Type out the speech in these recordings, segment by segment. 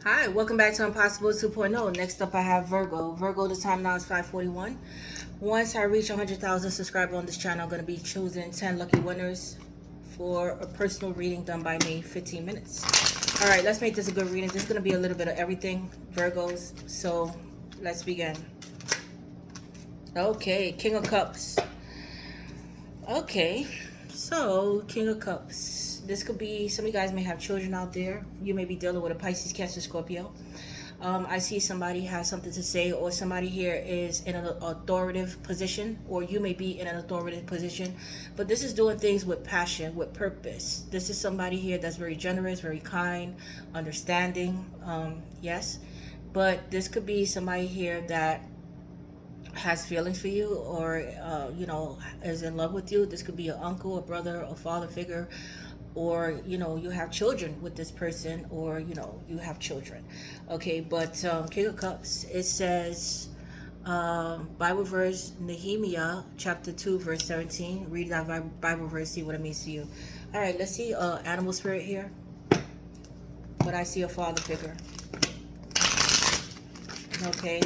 Hi, welcome back to Impossible 2.0. Next up, I have Virgo. Virgo, the time now is 5:41. Once I reach 100,000 subscribers on this channel, I'm going to be choosing 10 lucky winners for a personal reading done by me, 15 minutes. All right, let's make this a good reading. This is going to be a little bit of everything, Virgos. So let's begin. Okay, King of Cups. Okay, so King of Cups. This could be, some of you guys may have children out there. You may be dealing with a Pisces, Cancer, Scorpio. I see somebody has something to say, or somebody here is in an authoritative position, or you may be in an authoritative position. But this is doing things with passion, with purpose. This is somebody here that's very generous, very kind, understanding. Yes. But this could be somebody here that has feelings for you, or is in love with you. This could be an uncle, a brother, a father figure, or you have children with this person, or you have children. Okay, but King of Cups, it says, Bible verse, Nehemiah chapter 2 verse 17. Read that Bible verse, see what it means to you. All right, let's see. Animal spirit here, but I see a father figure. Okay,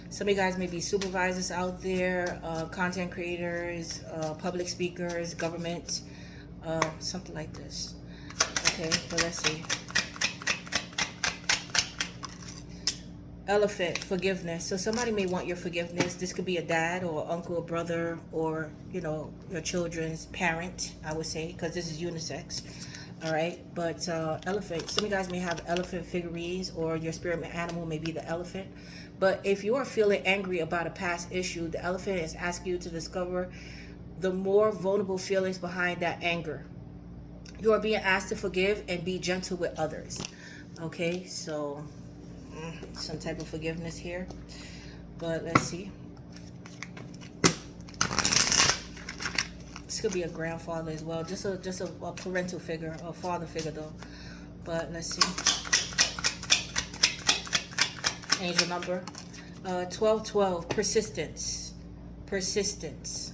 some of you guys may be supervisors out there, content creators, public speakers, government, something like this. Okay, but let's see. Elephant, forgiveness. So somebody may want your forgiveness. This could be a dad or uncle or brother, or your children's parent, I would say, because this is unisex. All right, but elephant, some of you guys may have elephant figurines, or your spirit animal may be the elephant. But if you are feeling angry about a past issue, the elephant is asking you to discover the more vulnerable feelings behind that anger. You are being asked to forgive and be gentle with others. Okay, so some type of forgiveness here. But let's see. This could be a grandfather as well, just a parental figure, a father figure though. But let's see. Angel number 1212. Persistence.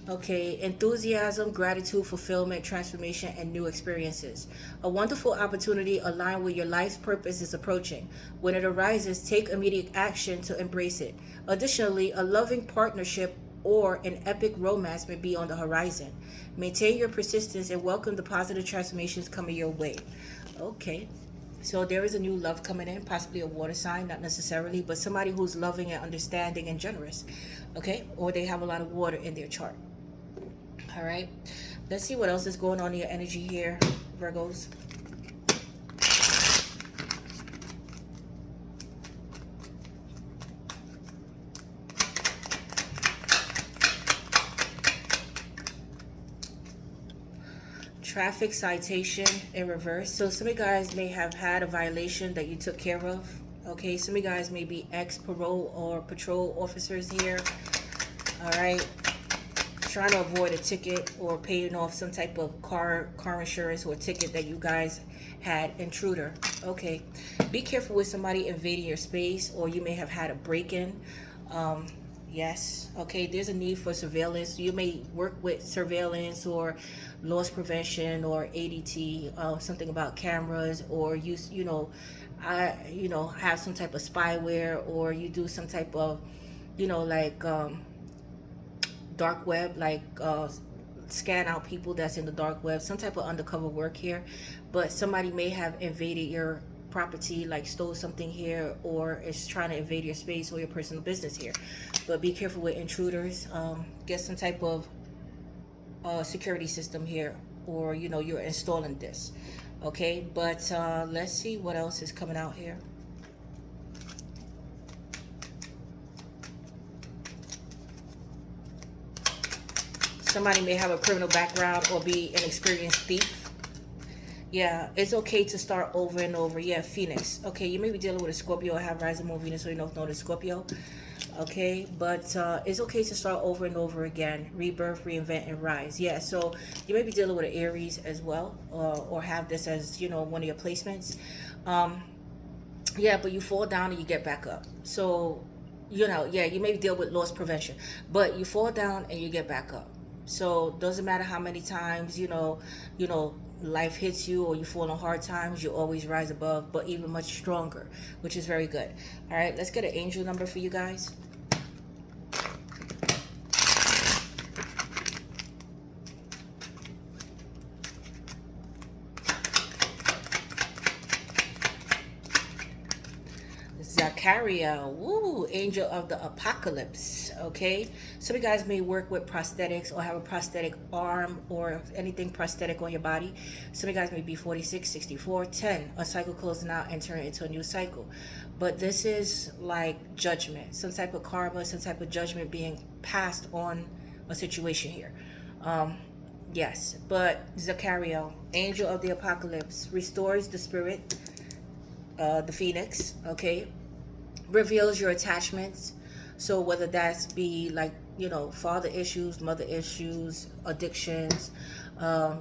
Okay, enthusiasm, gratitude, fulfillment, transformation, and new experiences. A wonderful opportunity aligned with your life's purpose is approaching. When it arises, take immediate action to embrace it. Additionally, a loving partnership or an epic romance may be on the horizon. Maintain your persistence and welcome the positive transformations coming your way. Okay, so there is a new love coming in, possibly a water sign, not necessarily, but somebody who's loving and understanding and generous. Okay, or they have a lot of water in their chart. All right, let's see what else is going on in your energy here, Virgos. Traffic citation in reverse. So some of you guys may have had a violation that you took care of. Okay, some of you guys may be ex-parole or patrol officers here. All right, trying to avoid a ticket or paying off some type of car insurance or ticket that you guys had. Intruder. Okay, be careful with somebody invading your space, or you may have had a break-in. Yes. Okay, there's a need for surveillance. You may work with surveillance or loss prevention or ADT, something about cameras, or have some type of spyware, or you do some type of like dark web, like scan out people that's in the dark web, some type of undercover work here. But somebody may have invaded your property, like stole something here, or is trying to invade your space or your personal business here. But be careful with intruders. Get some type of security system here, or you're installing this. Okay, but let's see what else is coming out here. Somebody may have a criminal background or be an experienced thief. Yeah, it's okay to start over and over. Yeah, Phoenix. Okay, you may be dealing with a Scorpio or have rising moon Venus, so you know the Scorpio. Okay, but it's okay to start over and over again. Rebirth, reinvent, and rise. Yeah, so you may be dealing with an Aries as well, or have this as one of your placements. Yeah, but you fall down and you get back up. So yeah, you may deal with loss prevention, but you fall down and you get back up. So doesn't matter how many times life hits you or you fall on hard times, you always rise above, but even much stronger, which is very good. All right, let's get an angel number for you guys. Zachariah, woo, angel of the apocalypse. Okay, some of you guys may work with prosthetics or have a prosthetic arm or anything prosthetic on your body. Some of you guys may be 46, 64, 10, a cycle closing out, entering into a new cycle. But this is like judgment, some type of karma, some type of judgment being passed on a situation here. Yes, but Zachariah, angel of the apocalypse, restores the spirit, the phoenix, okay, reveals your attachments. So whether that's be like, you know, father issues, mother issues, addictions,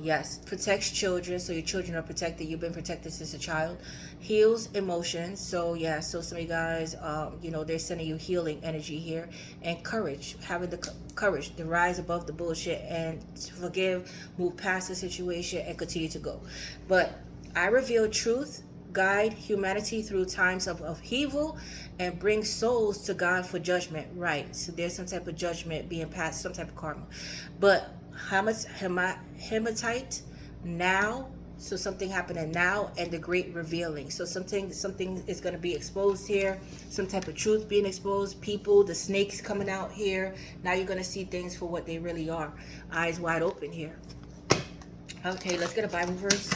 yes, protects children, so your children are protected, you've been protected since a child. Heals emotions, so yeah, so some of you guys, you know, they're sending you healing energy here. And courage, having the courage to rise above the bullshit and forgive, move past the situation and continue to go. But I reveal truth, guide humanity through times of upheaval, and bring souls to God for judgment. Right, so there's some type of judgment being passed, some type of karma. But hematite now, so something happening now, and the great revealing. So something is going to be exposed here, some type of truth being exposed. People, the snakes coming out here. Now you're going to see things for what they really are. Eyes wide open here. Okay, let's get a Bible verse.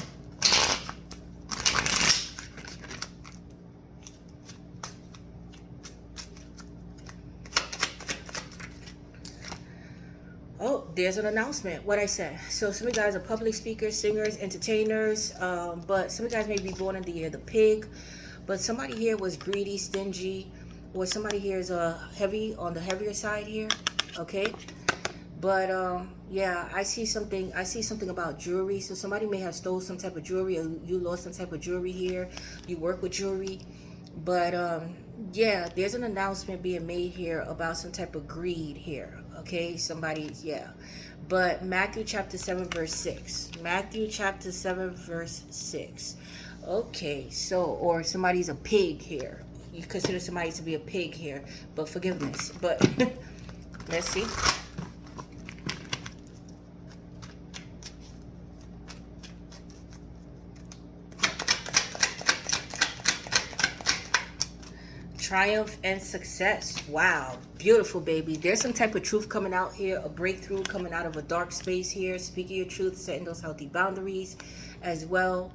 Oh, there's an announcement. What I said. So some of you guys are public speakers, singers, entertainers, but some of you guys may be born in the year of the pig. But somebody here was greedy, stingy, or somebody here is heavy on the heavier side here. Okay, but yeah, I see something about jewelry. So somebody may have stole some type of jewelry, or you lost some type of jewelry here. You work with jewelry, but yeah, there's an announcement being made here about some type of greed here. Okay, somebody's, yeah. But Matthew chapter 7 verse 6. Matthew chapter 7 verse 6. Okay, so, or somebody's a pig here. You consider somebody to be a pig here, but forgiveness. But let's see. Triumph and success. Wow, beautiful, baby. There's some type of truth coming out here, a breakthrough coming out of a dark space here. Speaking your truth, setting those healthy boundaries as well.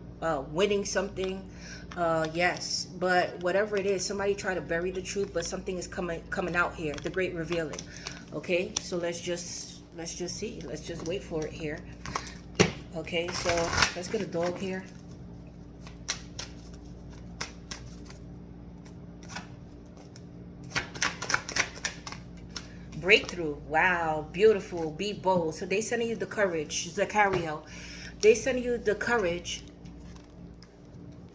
Winning something. Yes, but whatever it is, somebody try to bury the truth, but something is coming out here. The great revealing. Okay, so let's just see. Let's just wait for it here. Okay, so let's get a dog here. Breakthrough. Wow, beautiful. Be bold. So they sending you the courage, Zachariah. They sending you the courage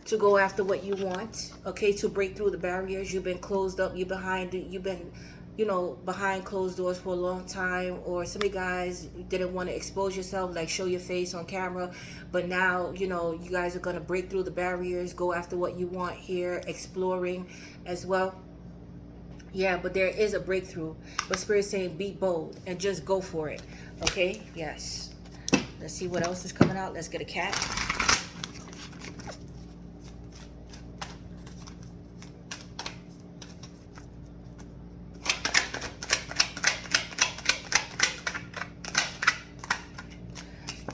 to go after what you want. Okay, to break through the barriers. You've been closed up. You've been, you know, behind closed doors for a long time. Or some of you guys didn't want to expose yourself, like show your face on camera. But now, you know, you guys are gonna break through the barriers, go after what you want here, exploring as well. Yeah, but there is a breakthrough. But Spirit's saying be bold and just go for it. Okay? Yes. Let's see what else is coming out. Let's get a cat.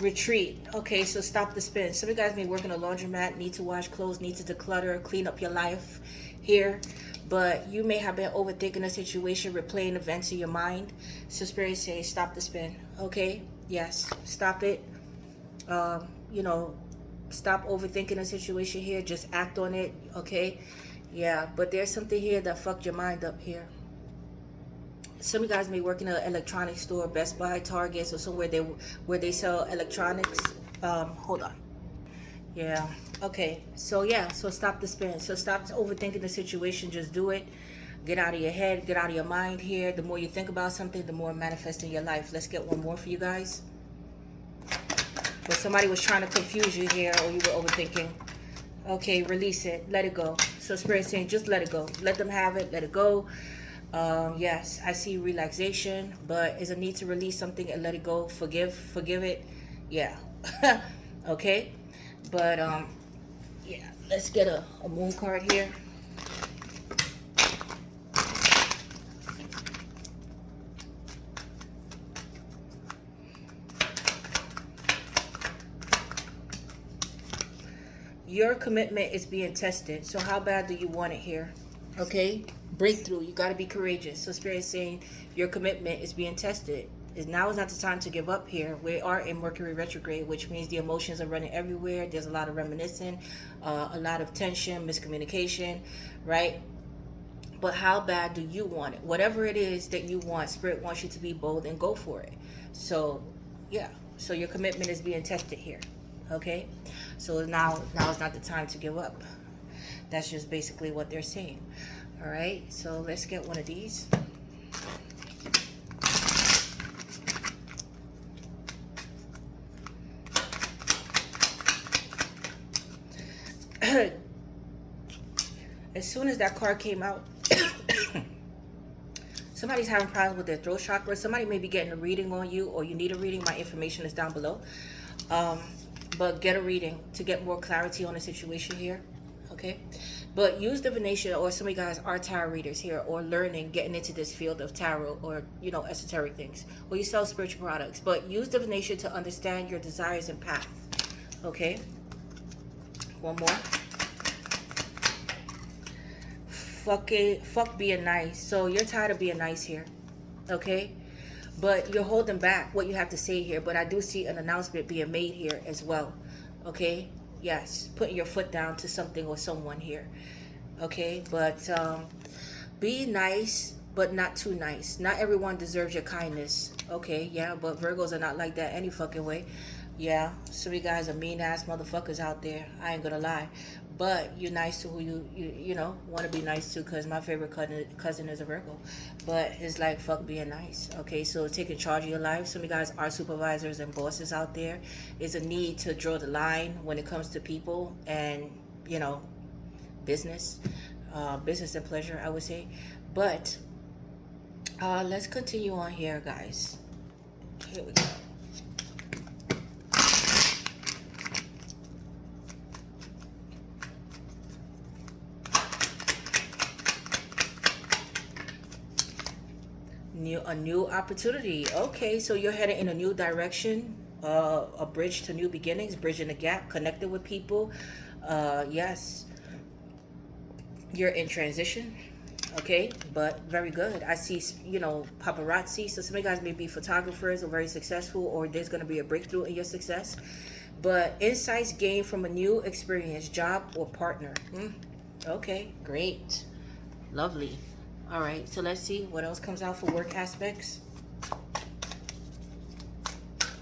Retreat. Okay, so stop the spin. Some of you guys may work in a laundromat, need to wash clothes, need to declutter, clean up your life here. But you may have been overthinking a situation, replaying events in your mind. So Spirit says, stop the spin. Okay? Yes. Stop it. You know, stop overthinking a situation here. Just act on it. Okay? Yeah. But there's something here that fucked your mind up here. Some of you guys may work in an electronics store, Best Buy, Targets, or somewhere where they sell electronics. Hold on. Yeah. Okay. So yeah. So stop the spin. So stop overthinking the situation. Just do it. Get out of your head. Get out of your mind here. The more you think about something, the more it manifests in your life. Let's get one more for you guys. But somebody was trying to confuse you here, or you were overthinking. Okay, release it. Let it go. So Spirit saying, just let it go. Let them have it. Let it go. Yes, I see relaxation, but is a need to release something and let it go. Forgive it. Yeah. Okay. But yeah, let's get a moon card here. Your commitment is being tested. So how bad do you want it here? Okay, breakthrough. You got to be courageous. So Spirit is saying your commitment is being tested. Now is not the time to give up here. We are in Mercury retrograde, which means the emotions are running everywhere. There's a lot of reminiscing, a lot of tension, miscommunication, right? But how bad do you want it? Whatever it is that you want, Spirit wants you to be bold and go for it. So yeah, so your commitment is being tested here. Okay, so now is not the time to give up. That's just basically what they're saying. All right, so let's get one of these. As soon as that card came out, somebody's having problems with their throat chakra. Somebody may be getting a reading on you, or you need a reading. My information is down below. But get a reading to get more clarity on the situation here. Okay, but use divination, or some of you guys are tarot readers here, or learning, getting into this field of tarot, or you know, esoteric things, or you sell spiritual products. But use divination to understand your desires and path. Okay, one more. Fuck being nice. So you're tired of being nice here. Okay, but you're holding back what you have to say here. But I do see an announcement being made here as well. Okay, yes, putting your foot down to something or someone here. Okay, but be nice, but not too nice. Not everyone deserves your kindness. Okay, yeah, but Virgos are not like that any fucking way. Yeah, some of you guys are mean ass motherfuckers out there. I ain't gonna lie. But you're nice to who you know want to be nice to, because my favorite cousin is a Virgo. But it's like, fuck being nice. Okay, so taking charge of your life. Some of you guys are supervisors and bosses out there. It's a need to draw the line when it comes to people and, you know, business and pleasure, I would say. But let's continue on here, guys. Here we go. A new opportunity. Okay, so you're headed in a new direction, a bridge to new beginnings, bridging the gap, connected with people. Yes, you're in transition. Okay, but very good. I see, you know, paparazzi. So some of you guys may be photographers or very successful, or there's going to be a breakthrough in your success. But insights gained from a new experience, job or partner. Okay, great, lovely. All right, so let's see what else comes out for work aspects.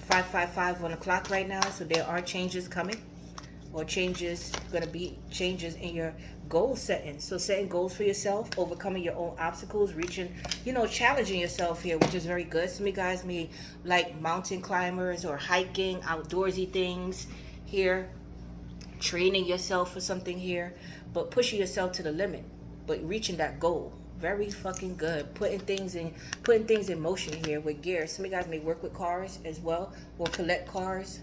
555 on the clock right now, so there are changes coming, or changes, going to be changes in your goal setting. So setting goals for yourself, overcoming your own obstacles, reaching, you know, challenging yourself here, which is very good. Some of you guys may like mountain climbers or hiking, outdoorsy things here, training yourself for something here, but pushing yourself to the limit, but reaching that goal. Very fucking good. Putting things in motion here with gears. Some of you guys may work with cars as well, or collect cars.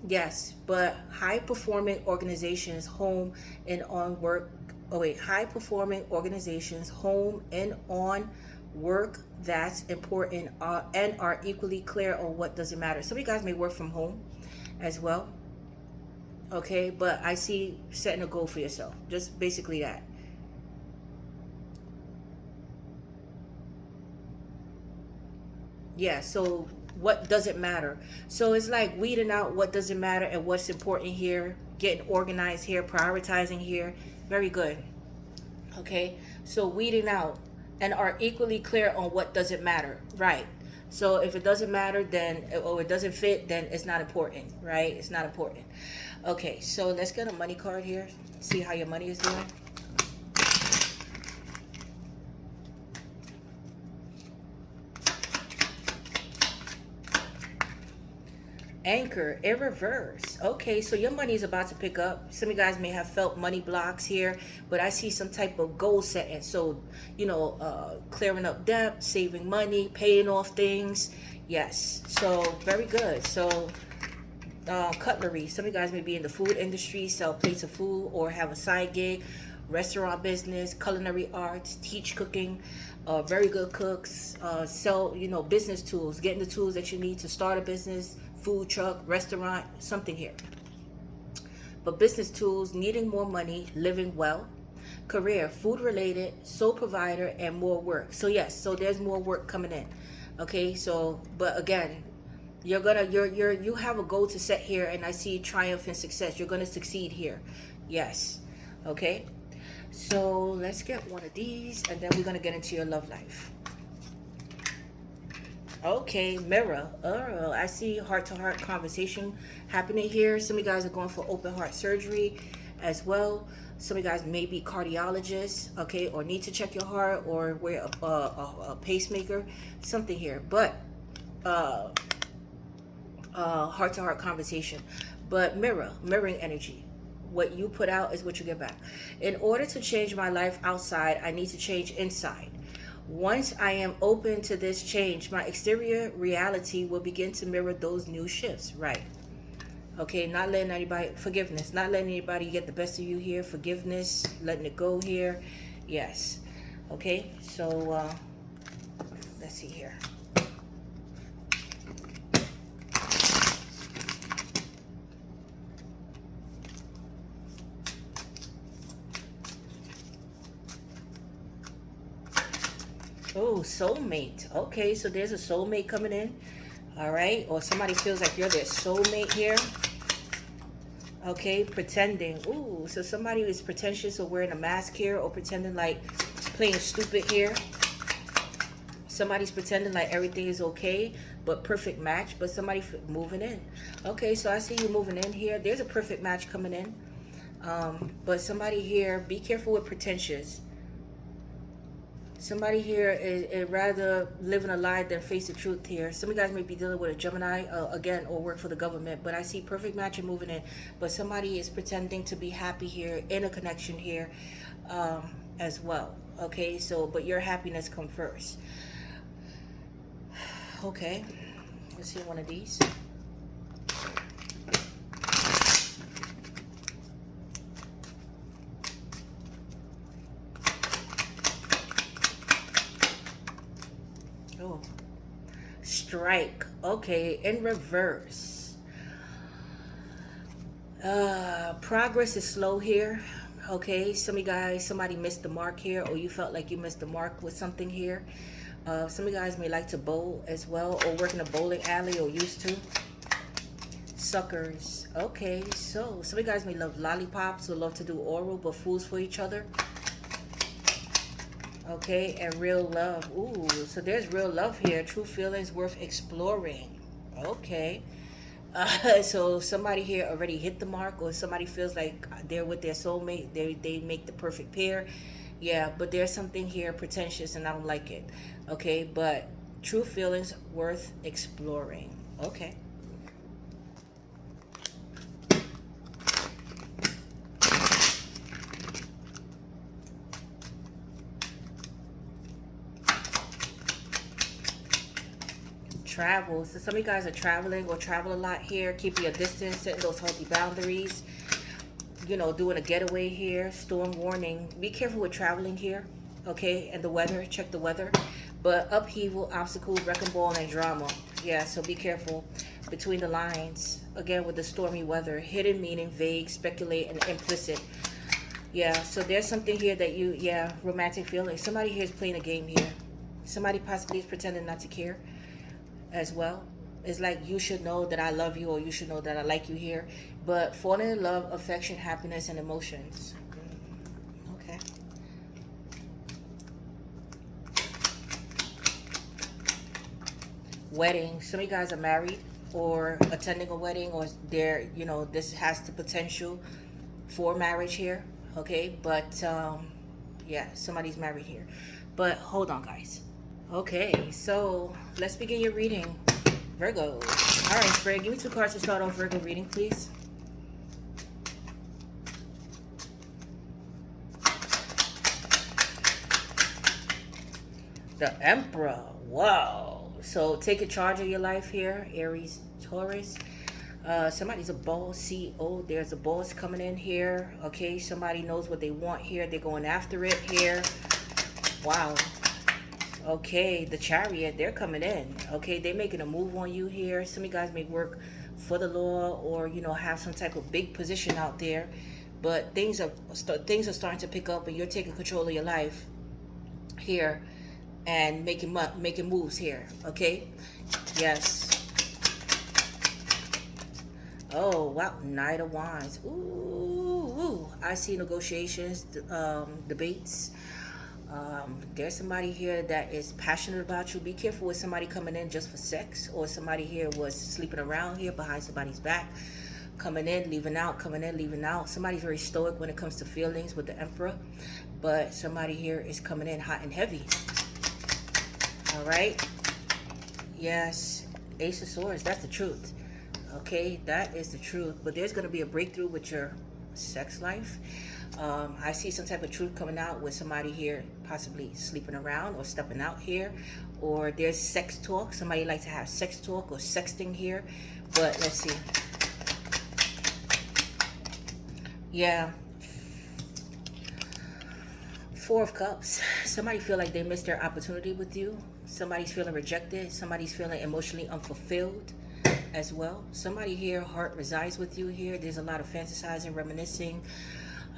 Yes, but high performing organizations home and on work. Oh wait, high performing organizations home and on work that's important and are equally clear on what doesn't matter. Some of you guys may work from home as well. Okay, but I see setting a goal for yourself. Just basically that. Yeah, so what doesn't matter? So it's like weeding out what doesn't matter and what's important here, getting organized here, prioritizing here. Very good. Okay, so weeding out and are equally clear on what doesn't matter. Right. So if it doesn't matter, then, or it doesn't fit, then it's not important, right? It's not important. Okay, so let's get a money card here. See how your money is doing. Anchor in reverse. Okay, so your money is about to pick up. Some of you guys may have felt money blocks here, but I see some type of goal setting. So, clearing up debt, saving money, paying off things. Yes, so very good. So, cutlery. Some of you guys may be in the food industry, sell plates of food, or have a side gig, restaurant business, culinary arts, teach cooking. Very good cooks. Sell, business tools, getting the tools that you need to start a business, food truck, restaurant, something here. But business tools, needing more money, living well. Career, food related, sole provider, and more work. So yes, so there's more work coming in. Okay, so but again, you have a goal to set here, and I see triumph and success. You're gonna succeed here. Yes. Okay. So let's get one of these, and then we're gonna get into your love life. Okay, mirror. Oh, I see heart-to-heart conversation happening here. Some of you guys are going for open heart surgery as well. Some of you guys may be cardiologists, okay, or need to check your heart, or wear a pacemaker, something here. But heart-to-heart conversation. But mirroring energy. What you put out is what you get back. In order to change my life outside, I need to change inside. Once I am open to this change, my exterior reality will begin to mirror those new shifts. Right. Okay, not letting anybody, forgiveness, not letting anybody get the best of you here. Forgiveness, letting it go here. Yes. Okay, so let's see here. Oh, soulmate. Okay, so there's a soulmate coming in. All right, or somebody feels like you're their soulmate here. Okay, pretending. Ooh, so somebody is pretentious or wearing a mask here, or pretending like playing stupid here. Somebody's pretending like everything is okay, but perfect match, but somebody moving in. Okay, so I see you moving in here. There's a perfect match coming in. But somebody here, be careful with pretentious. Somebody here is rather living a lie than face the truth here. Some of you guys may be dealing with a Gemini, again, or work for the government. But I see perfect match and moving in. But somebody is pretending to be happy here, in a connection here as well. Okay, so, but your happiness come first. Okay, let's see one of these. Oh, strike. Okay, in reverse. Progress is slow here. Okay, some of you guys, somebody missed the mark here, or you felt like you missed the mark with something here. Some of you guys may like to bowl as well, or work in a bowling alley, or used to. Suckers. Okay, so some of you guys may love lollipops, or love to do oral, but fools for each other. Okay, and real love. Ooh, so there's real love here. True feelings worth exploring. Okay. So somebody here already hit the mark, or somebody feels like they're with their soulmate. They make the perfect pair. Yeah, but there's something here pretentious, and I don't like it. Okay, but true feelings worth exploring. Okay. Travel. So some of you guys are traveling or travel a lot here, keeping your distance, setting those healthy boundaries, doing a getaway here. Storm warning. Be careful with traveling here. Okay, and the weather, check the weather. But upheaval, obstacle, wrecking ball, and drama. Yeah, so be careful between the lines. Again, with the stormy weather, hidden meaning, vague, speculate, and implicit. Yeah, so there's something here that romantic feelings. Somebody here is playing a game here. Somebody possibly is pretending not to care as well. It's like, you should know that I love you, or you should know that I like you here. But falling in love, affection, happiness, and emotions. Okay. Wedding. Some of you guys are married or attending a wedding, or this has the potential for marriage here. Okay, but yeah, somebody's married here. But hold on, guys. Okay, so let's begin your reading Virgo. All right, Spirit, give me 2 cards to start off Virgo reading, please. The Emperor. Wow. So taking charge of your life here, Aries, Taurus. Somebody's a boss, CEO. There's a boss coming in here. Okay, somebody knows what they want here. They're going after it here. Wow. Okay, the Chariot, they're coming in. Okay, they're making a move on you here. Some of you guys may work for the law, or you know, have some type of big position out there. But things are starting to pick up, and you're taking control of your life here and making moves here. Okay, yes. Oh wow, Knight of Wands. Ooh, I see negotiations, debates. There's somebody here that is passionate about you. Be careful with somebody coming in just for sex, or somebody here was sleeping around here behind somebody's back, coming in, leaving out, coming in, leaving out. Somebody's very stoic when it comes to feelings with the Emperor, but somebody here is coming in hot and heavy. All right. Yes, Ace of Swords. That's the truth. Okay, that is the truth. But there's going to be a breakthrough with your sex life. I see some type of truth coming out with somebody here possibly sleeping around or stepping out here, or there's sex talk. Somebody likes to have sex talk or sexting here. But let's see. Yeah. 4 of Cups. Somebody feel like they missed their opportunity with you. Somebody's feeling rejected. Somebody's feeling emotionally unfulfilled as well. Somebody here, heart resides with you here. There's a lot of fantasizing, reminiscing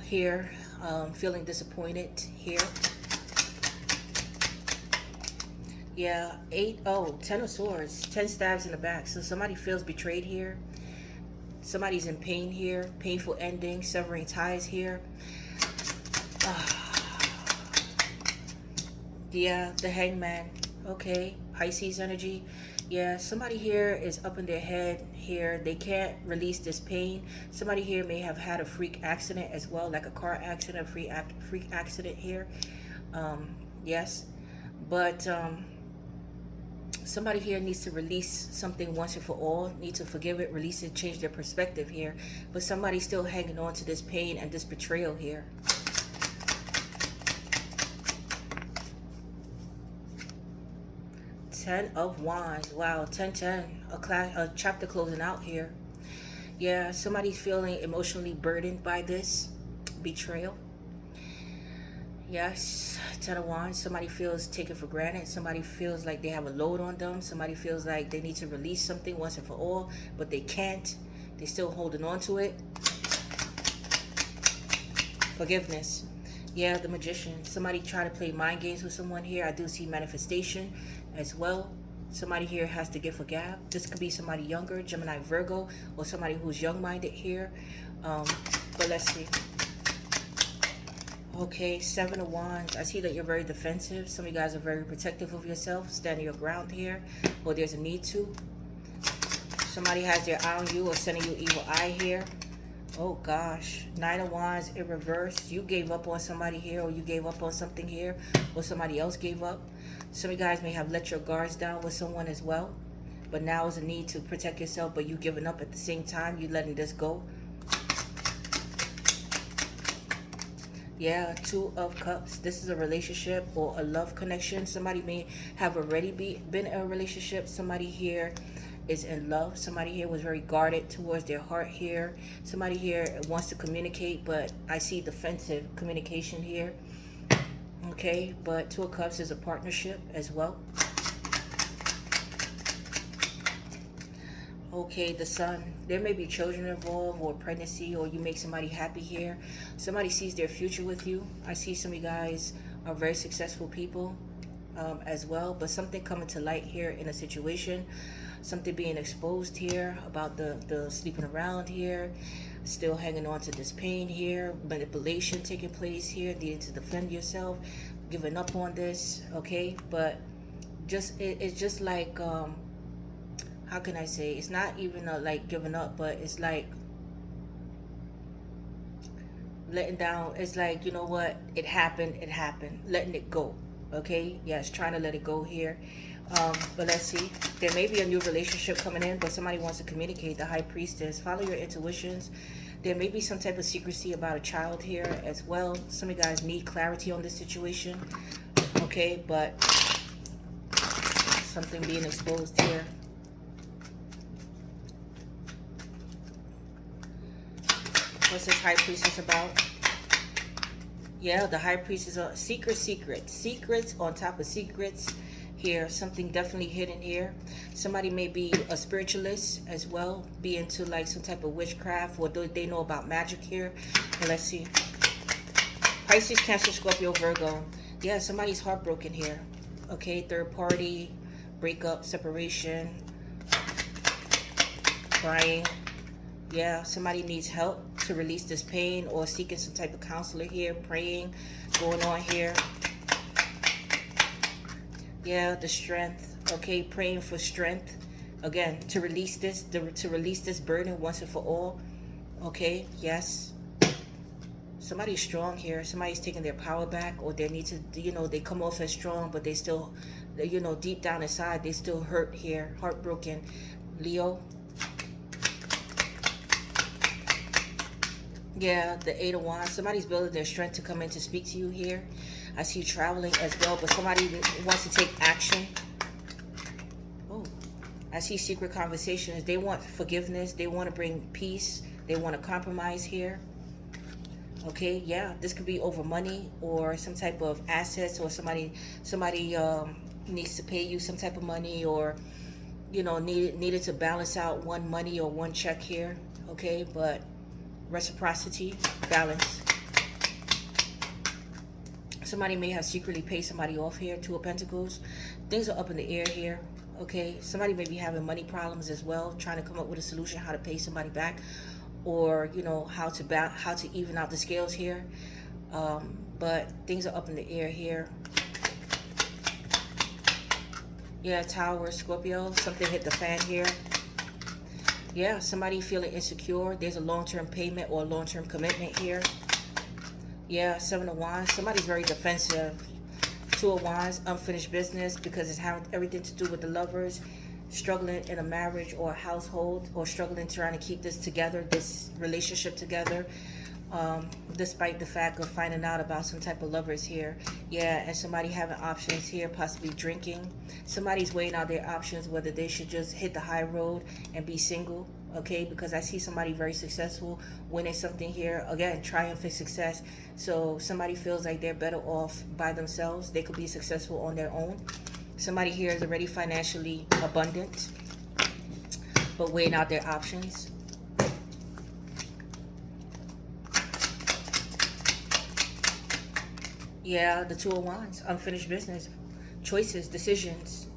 here, feeling disappointed here. Yeah, 10 of Swords, 10 stabs in the back. So somebody feels betrayed here. Somebody's in pain here, painful ending, severing ties here. Yeah, the Hangman. Okay, Pisces energy. Yeah, somebody here is up in their head here. They can't release this pain. Somebody here may have had a freak accident as well, like a car accident, freak accident here. Yes, but somebody here needs to release something once and for all, need to forgive it, release it, change their perspective here. But somebody's still hanging on to this pain and this betrayal here. Ten of Wands. Wow, 10-10. A chapter closing out here. Yeah, somebody's feeling emotionally burdened by this betrayal. Yes, 10 of Wands. Somebody feels taken for granted. Somebody feels like they have a load on them. Somebody feels like they need to release something once and for all, but they can't. They're still holding on to it. Forgiveness. Yeah, the Magician. Somebody try to play mind games with someone here. I do see manifestation as well. Somebody here has to give a gap. This could be somebody younger, Gemini, Virgo, or somebody who's young-minded here. But let's see. Okay, 7 of Wands. I see that you're very defensive. Some of you guys are very protective of yourself, standing your ground here, or there's a need to. Somebody has their eye on you or sending you evil eye here. Oh gosh, 9 of Wands in reverse. You gave up on somebody here, or you gave up on something here, or somebody else gave up. Some of you guys may have let your guards down with someone as well, but now is a need to protect yourself, but you giving up at the same time. You letting this go. Yeah, 2 of Cups. This is a relationship or a love connection. Somebody may have already been in a relationship. Somebody here is in love. Somebody here was very guarded towards their heart here. Somebody here wants to communicate, but I see defensive communication here. Okay, but 2 of Cups is a partnership as well. Okay, the Sun. There may be children involved, or pregnancy, or you make somebody happy here. Somebody sees their future with you. I see some of you guys are very successful people as well, but something coming to light here in a situation. Something being exposed here about the sleeping around here, still hanging on to this pain here, manipulation taking place here, needing to defend yourself, giving up on this. Okay, but it's just like how can I say, it's not even like giving up, but it's like letting down. It's like, you know what, it happened, letting it go. Okay, yes, trying to let it go here. But let's see. There may be a new relationship coming in, but somebody wants to communicate. The High Priestess. Follow your intuitions. There may be some type of secrecy about a child here as well. Some of you guys need clarity on this situation. Okay, but something being exposed here. What's this High Priestess about? Yeah, the High Priestess are secrets on top of secrets here. Something definitely hidden here. Somebody may be a spiritualist as well, be into like some type of witchcraft, or do they know about magic here? And let's see. Pisces, Cancer, Scorpio, Virgo. Yeah, somebody's heartbroken here. Okay, third party, breakup, separation, crying. Yeah, somebody needs help to release this pain, or seeking some type of counselor here, praying, going on here. Yeah, the strength. Okay, praying for strength. Again, to release this, to release this burden once and for all. Okay, yes. Somebody's strong here. Somebody's taking their power back, or they need to, you know, they come off as strong, but they still, you know, deep down inside, they still hurt here, heartbroken. Leo. Yeah, the Eight of Wands. Somebody's building their strength to come in to speak to you here. I see you traveling as well, but somebody wants to take action. Oh, I see secret conversations. They want forgiveness. They want to bring peace. They want to compromise here. Okay, yeah, this could be over money or some type of assets, or somebody needs to pay you some type of money, or, you know, needed to balance out one money or one check here. Okay, but reciprocity, balance. Somebody may have secretly paid somebody off here. Two of Pentacles. Things are up in the air here. Okay, somebody may be having money problems as well, trying to come up with a solution how to pay somebody back, or, you know, how to even out the scales here. But things are up in the air here. Yeah, Tower, Scorpio. Something hit the fan here. Yeah, somebody feeling insecure. There's a long-term payment or a long-term commitment here. Yeah, Seven of Wands. Somebody's very defensive. Two of Wands, unfinished business, because it's having everything to do with the lovers, struggling in a marriage or a household, or struggling trying to keep this together, this relationship together, despite the fact of finding out about some type of lovers here. Yeah, and somebody having options here, possibly drinking. Somebody's weighing out their options, whether they should just hit the high road and be single. Okay, because I see somebody very successful, winning something here. Again, triumphant success. So somebody feels like they're better off by themselves. They could be successful on their own. Somebody here is already financially abundant, but weighing out their options. Yeah, the Two of Wands, unfinished business, choices, decisions.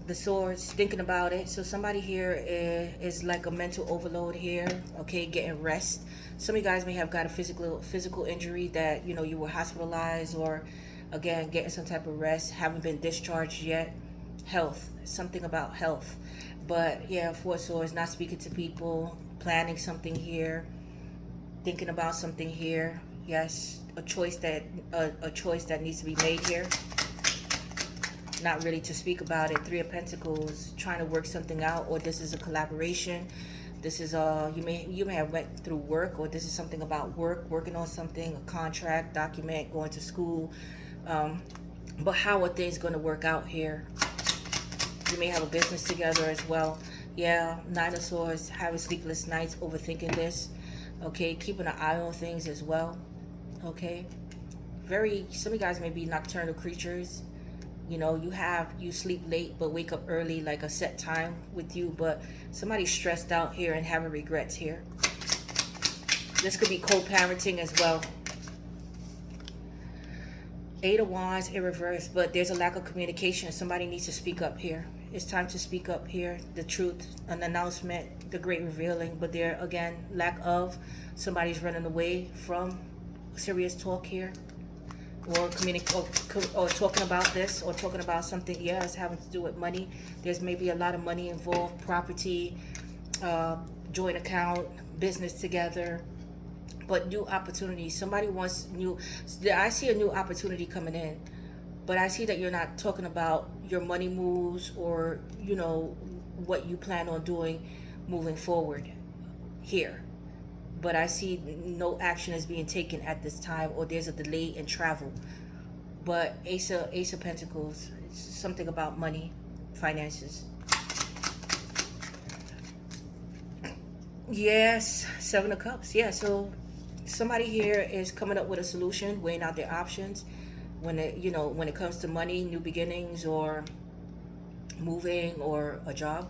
The Swords, thinking about it. So somebody here is like a mental overload here. Okay, getting rest. Some of you guys may have got a physical injury that, you know, you were hospitalized, or again, getting some type of rest, haven't been discharged yet. Health, something about health. But yeah, Four of Swords, not speaking to people, planning something here, thinking about something here. Yes, a choice that needs to be made here. Not really to speak about it. Three of Pentacles, trying to work something out, or this is a collaboration. This is you may have went through work, or this is something about work, working on something, a contract, document, going to school. But how are things going to work out here? You may have a business together as well. Yeah, Nine of Swords, having sleepless nights, overthinking this. Okay, keeping an eye on things as well. Okay, some of you guys may be nocturnal creatures. You know, you sleep late but wake up early, like a set time with you. But somebody's stressed out here and having regrets here. This could be co-parenting as well. Eight of Wands in reverse, but there's a lack of communication. Somebody needs to speak up here. It's time to speak up here. The truth, an announcement, the great revealing. But there, again, lack of. Somebody's running away from serious talk here. Or or talking about this, or talking about something, yes, having to do with money. There's maybe a lot of money involved, property, joint account, business together. But new opportunities. Somebody wants new. I see a new opportunity coming in, but I see that you're not talking about your money moves or what you plan on doing moving forward here. But I see no action is being taken at this time, or there's a delay in travel. But Ace of Pentacles, it's something about money, finances. Yes, Seven of Cups. Yeah, so somebody here is coming up with a solution, weighing out their options when it comes to money, new beginnings, or moving, or a job,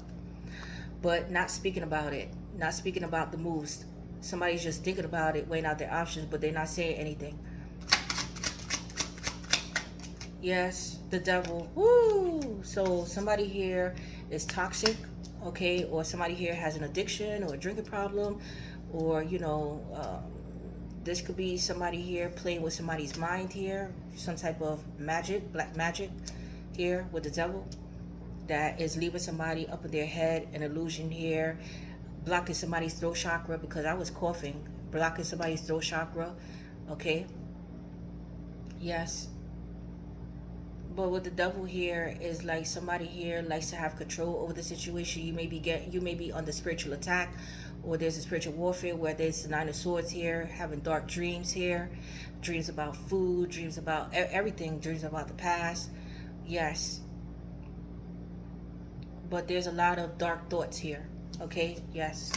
but not speaking about it, not speaking about the moves. Somebody's just thinking about it, weighing out their options, but they're not saying anything. Yes, the Devil. Woo! So somebody here is toxic, okay, or somebody here has an addiction or a drinking problem, or this could be somebody here playing with somebody's mind here, some type of magic, black magic here with the Devil, that is leaving somebody up in their head, an illusion here, blocking somebody's throat chakra, because I was coughing, blocking somebody's throat chakra, okay? Yes. But with the Devil here is like somebody here likes to have control over the situation. You may be under spiritual attack, or there's a spiritual warfare where there's the Nine of Swords here, having dark dreams here, dreams about food, dreams about everything, dreams about the past. Yes. But there's a lot of dark thoughts here, okay? Yes.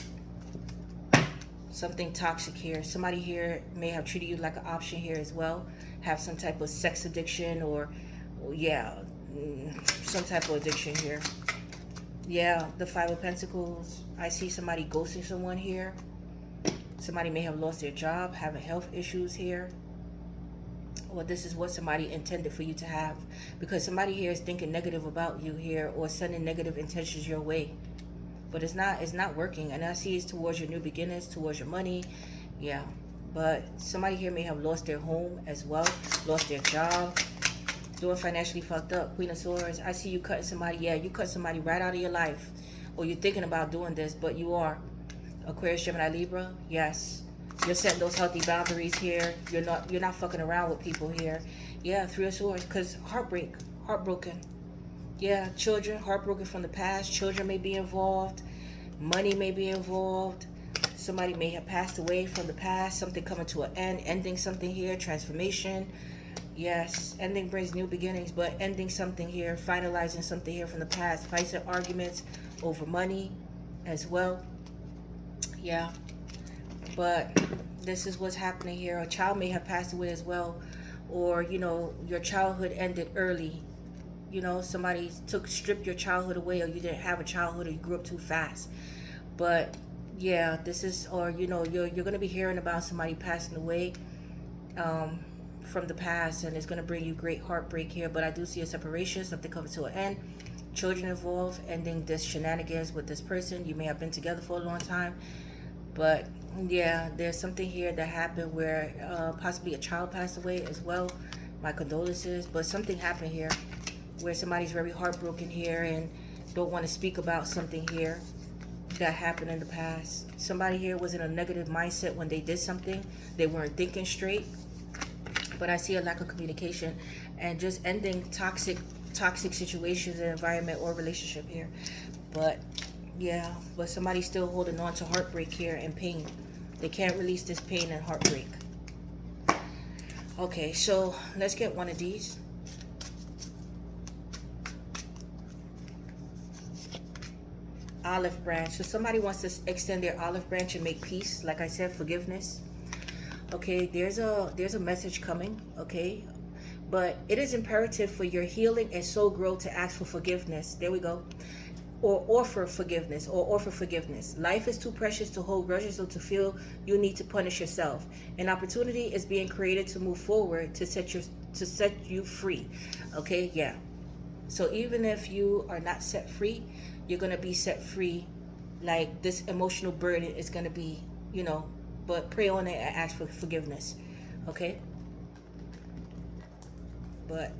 Something toxic here. Somebody here may have treated you like an option here as well, have some type of sex addiction, or some type of addiction here. Yeah, the Five of Pentacles. I see somebody ghosting someone here. Somebody may have lost their job, having health issues here. Or this is what somebody intended for you to have, because somebody here is thinking negative about you here, or sending negative intentions your way. But it's not working. And I see it's towards your new beginnings, towards your money. Yeah. But somebody here may have lost their home as well, lost their job, doing financially fucked up. Queen of Swords. I see you cutting somebody. Yeah, you cut somebody right out of your life, or you're thinking about doing this, but you are. Aquarius, Gemini, Libra. Yes, you're setting those healthy boundaries here. You're not fucking around with people here. Yeah, Three of Swords, because heartbroken. Yeah, children, heartbroken from the past. Children may be involved. Money may be involved. Somebody may have passed away from the past. Something coming to an end, ending something here. Transformation. Yes, ending brings new beginnings, but ending something here, finalizing something here from the past. Fights and arguments over money as well. Yeah, but this is what's happening here. A child may have passed away as well, or your childhood ended early. Somebody stripped your childhood away, or you didn't have a childhood, or you grew up too fast. But yeah, this is, or you're gonna be hearing about somebody passing away from the past, and it's going to bring you great heartbreak here. But I do see a separation, something comes to an end, children involved, ending this shenanigans with this person. You may have been together for a long time, but yeah, there's something here that happened where possibly a child passed away as well. My condolences. But something happened here where somebody's very heartbroken here and don't want to speak about something here that happened in the past. Somebody here was in a negative mindset when they did something. They weren't thinking straight. But I see a lack of communication and just ending toxic situations and environment or relationship here. But yeah, but somebody's still holding on to heartbreak here and pain. They can't release this pain and heartbreak. Okay, so let's get one of these. Olive branch. So somebody wants to extend their olive branch and make peace. Like I said, forgiveness. Okay, there's a message coming, okay? But it is imperative for your healing and soul growth to ask for forgiveness. There we go. Or offer forgiveness, Life is too precious to hold grudges or to feel you need to punish yourself. An opportunity is being created to move forward, to set you free. Okay, yeah. So even if you are not set free, you're going to be set free. Like this emotional burden is going to be, but pray on it and ask for forgiveness. Okay? But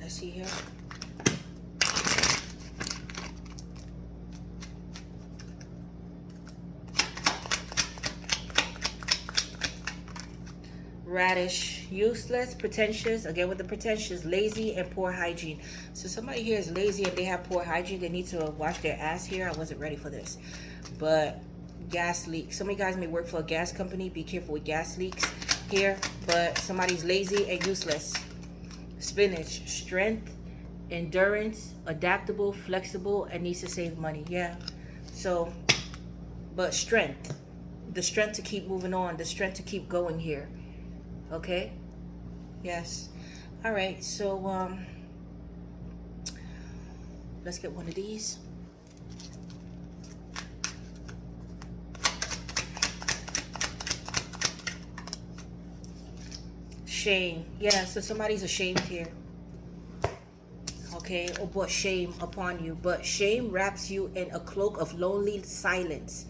let's see here. Radish, useless, pretentious, again with the pretentious, lazy, and poor hygiene. So somebody here is lazy and they have poor hygiene. They need to wash their ass here. I wasn't ready for this. But gas leak. Some of you guys may work for a gas company. Be careful with gas leaks here. But somebody's lazy and useless. Spinach, strength, endurance, adaptable, flexible, and needs to save money. Yeah. So, but strength. The strength to keep moving on. The strength to keep going here. Okay? Yes. All right. So, let's get one of these. Shame. Yeah, so somebody's ashamed here. Okay, or brought shame upon you. But shame wraps you in a cloak of lonely silence.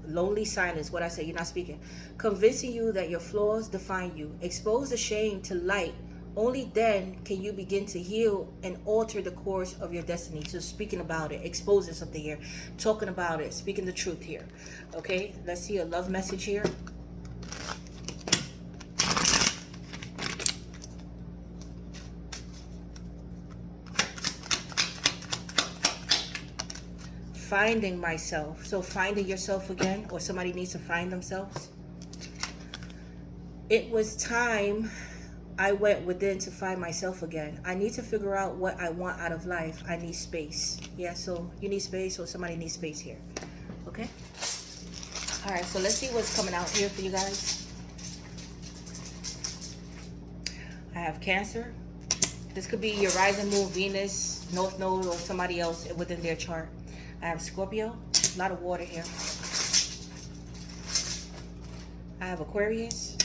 Lonely silence, what I say, you're not speaking. Convincing you that your flaws define you. Expose the shame to light. Only then can you begin to heal and alter the course of your destiny. So speaking about it, exposing something here, talking about it, speaking the truth here. Okay, let's see a love message here. Finding myself. So finding yourself again, or somebody needs to find themselves. It was time I went within to find myself again. I need to figure out what I want out of life. I need space. Yeah, so you need space, or somebody needs space here. Okay? All right, so let's see what's coming out here for you guys. I have Cancer. This could be your rising moon, Venus, North Node, or somebody else within their chart. I have Scorpio. A lot of water here. I have Aquarius.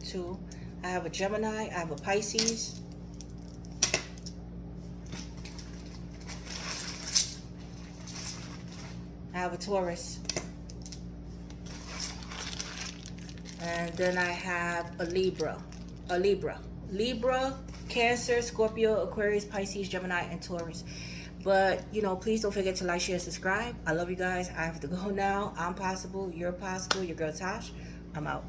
Two. I have a Gemini. I have a Pisces. I have a Taurus. And then I have a Libra. Libra, Cancer, Scorpio, Aquarius, Pisces, Gemini, and Taurus. But, you know, please don't forget to like, share, subscribe. I love you guys. I have to go now. I'm possible. You're possible. Your girl Tosh. I'm out.